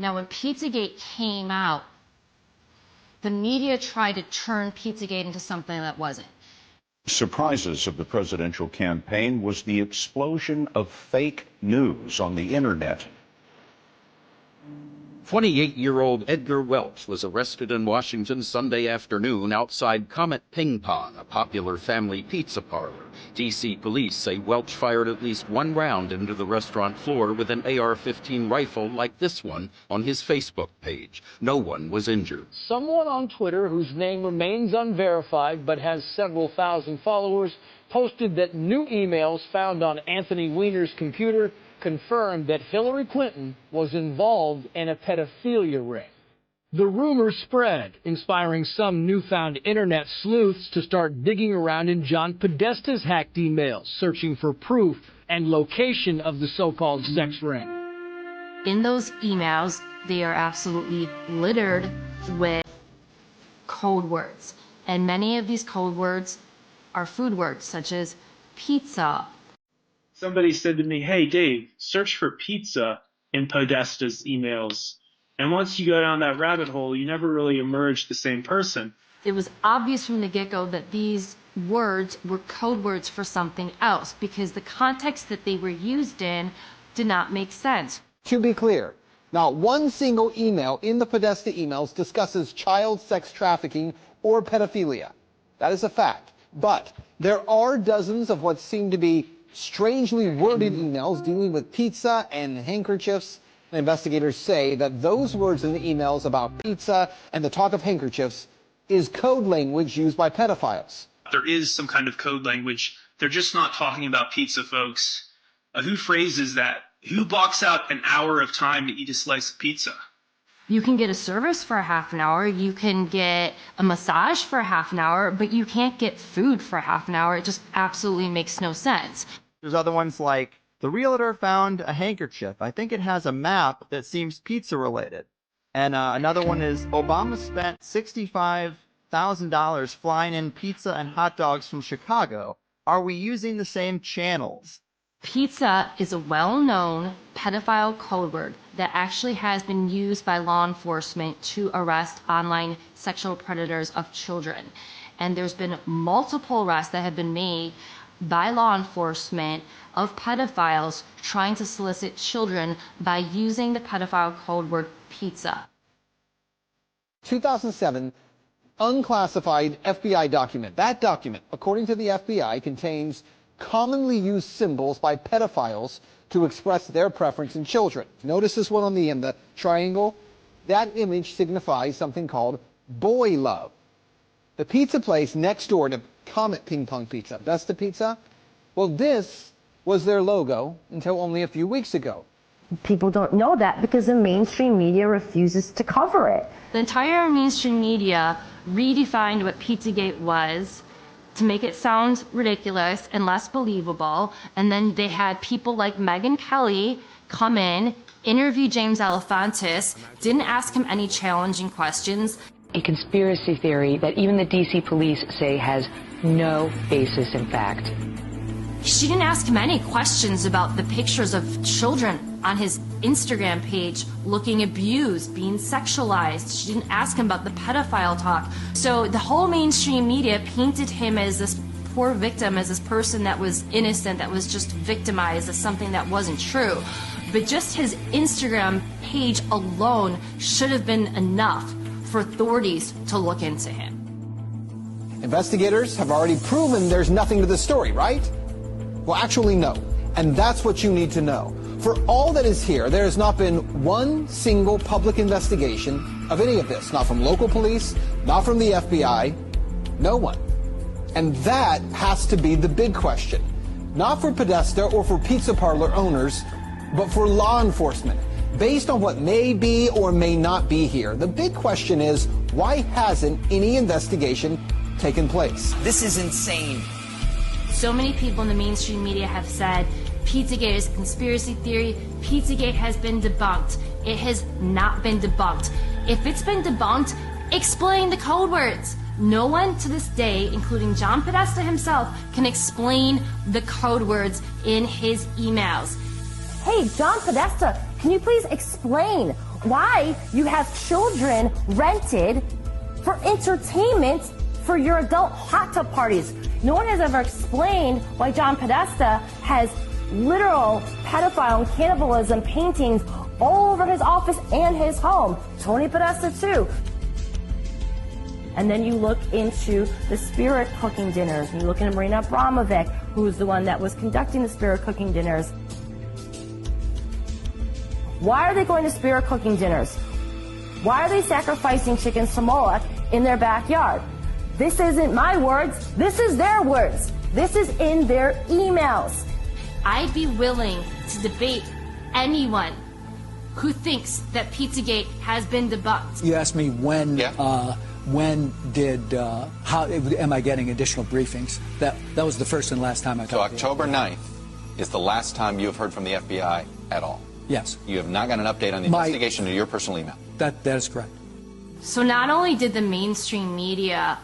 Now, when Pizzagate came out, the media tried to turn Pizzagate into something that wasn't. Surprises of the presidential campaign was the explosion of fake news on the internet. 28-year-old Edgar Welch was arrested in Washington Sunday afternoon outside Comet Ping Pong, a popular family pizza parlor. D.C. police say Welch fired at least one round into the restaurant floor with an AR-15 rifle like this one on his Facebook page. No one was injured. Someone on Twitter, whose name remains unverified but has several thousand followers, posted that new emails found on Anthony Weiner's computer confirmed that Hillary Clinton was involved in a pedophilia ring. The rumor spread, inspiring some newfound internet sleuths to start digging around in John Podesta's hacked emails, searching for proof and location of the so-called sex ring. In those emails, they are absolutely littered with code words. And many of these code words are food words, such as pizza. Somebody said to me, "Hey, Dave, search for pizza in Podesta's emails. And once you go down that rabbit hole, you never really emerge the same person." It was obvious from the get-go that these words were code words for something else because the context that they were used in did not make sense. To be clear, not one single email in the Podesta emails discusses child sex trafficking or pedophilia. That is a fact. But there are dozens of what seem to be strangely worded emails dealing with pizza and handkerchiefs. Investigators say that those words in the emails about pizza and the talk of handkerchiefs is code language used by pedophiles. There is some kind of code language. They're just not talking about pizza, folks. Who phrases that? Who blocks out an hour of time to eat a slice of pizza? You can get a service for a half an hour, you can get a massage for a half an hour, but you can't get food for a half an hour. It just absolutely makes no sense. There's other ones like, the realtor found a handkerchief. I think it has a map that seems pizza related. And another one is, Obama spent $65,000 flying in pizza and hot dogs from Chicago. Are we using the same channels? Pizza is a well-known pedophile code word that actually has been used by law enforcement to arrest online sexual predators of children. And there's been multiple arrests that have been made by law enforcement of pedophiles trying to solicit children by using the pedophile code word pizza. 2007 unclassified FBI document. That document, according to the FBI, contains commonly used symbols by pedophiles to express their preference in children. Notice this one on the end, the triangle? That image signifies something called boy love. The pizza place next door to Comet Ping Pong Pizza, Besta Pizza, well, this was their logo until only a few weeks ago. People don't know that because the mainstream media refuses to cover it. The entire mainstream media redefined what Pizzagate was to make it sound ridiculous and less believable, and then they had people like Megyn Kelly come in, interview James Alefantis, didn't ask him any challenging questions. A conspiracy theory that even the D.C. police say has no basis in fact. She didn't ask him any questions about the pictures of children on his Instagram page looking abused, being sexualized. She didn't ask him about the pedophile talk. So the whole mainstream media painted him as this poor victim, as this person that was innocent, that was just victimized, as something that wasn't true. But just his Instagram page alone should have been enough for authorities to look into him. Investigators have already proven there's nothing to the story, right? Well, actually, no. And that's what you need to know. For all that is here, there has not been one single public investigation of any of this. Not from local police, not from the FBI, no one. And that has to be the big question. Not for Podesta or for pizza parlor owners, but for law enforcement. Based on what may be or may not be here, the big question is, why hasn't any investigation taken place? This is insane. So many people in the mainstream media have said Pizzagate is a conspiracy theory. Pizzagate has been debunked. It has not been debunked. If it's been debunked, explain the code words. No one to this day, including John Podesta himself, can explain the code words in his emails. Hey, John Podesta, can you please explain why you have children rented for entertainment for your adult hot tub parties. No one has ever explained why John Podesta has literal pedophile and cannibalism paintings all over his office and his home. Tony Podesta too. And then you look into the spirit cooking dinners, and you look into Marina Abramovic, who's the one that was conducting the spirit cooking dinners. Why are they going to spirit cooking dinners? Why are they sacrificing chickens to Moloch in their backyard? This isn't my words, this is their words. This is in their emails. I'd be willing to debate anyone who thinks that Pizzagate has been debunked. You asked me when how am I getting additional briefings? That was the first and last time I talked. So October 9th is the last time you have heard from the FBI at all? Yes. You have not got an update on the investigation to your personal email? That is correct. So not only did the mainstream media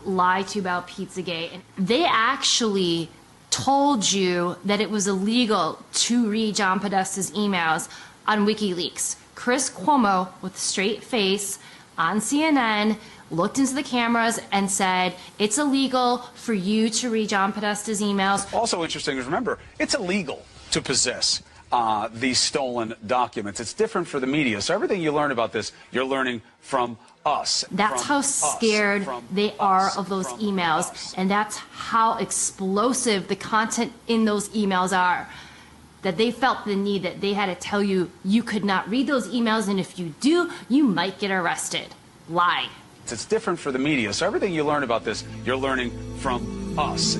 lie to you about Pizzagate, they actually told you that it was illegal to read John Podesta's emails on WikiLeaks. Chris Cuomo, with a straight face on CNN, looked into the cameras and said, it's illegal for you to read John Podesta's emails. Also interesting is, remember, it's illegal to possess these stolen documents. It's different for the media. So everything you learn about this, you're learning from us. That's how scared they are of those emails, and that's how explosive the content in those emails are. That they felt the need that they had to tell you you could not read those emails, and if you do, you might get arrested. Lie. It's different for the media. So everything you learn about this, you're learning from us.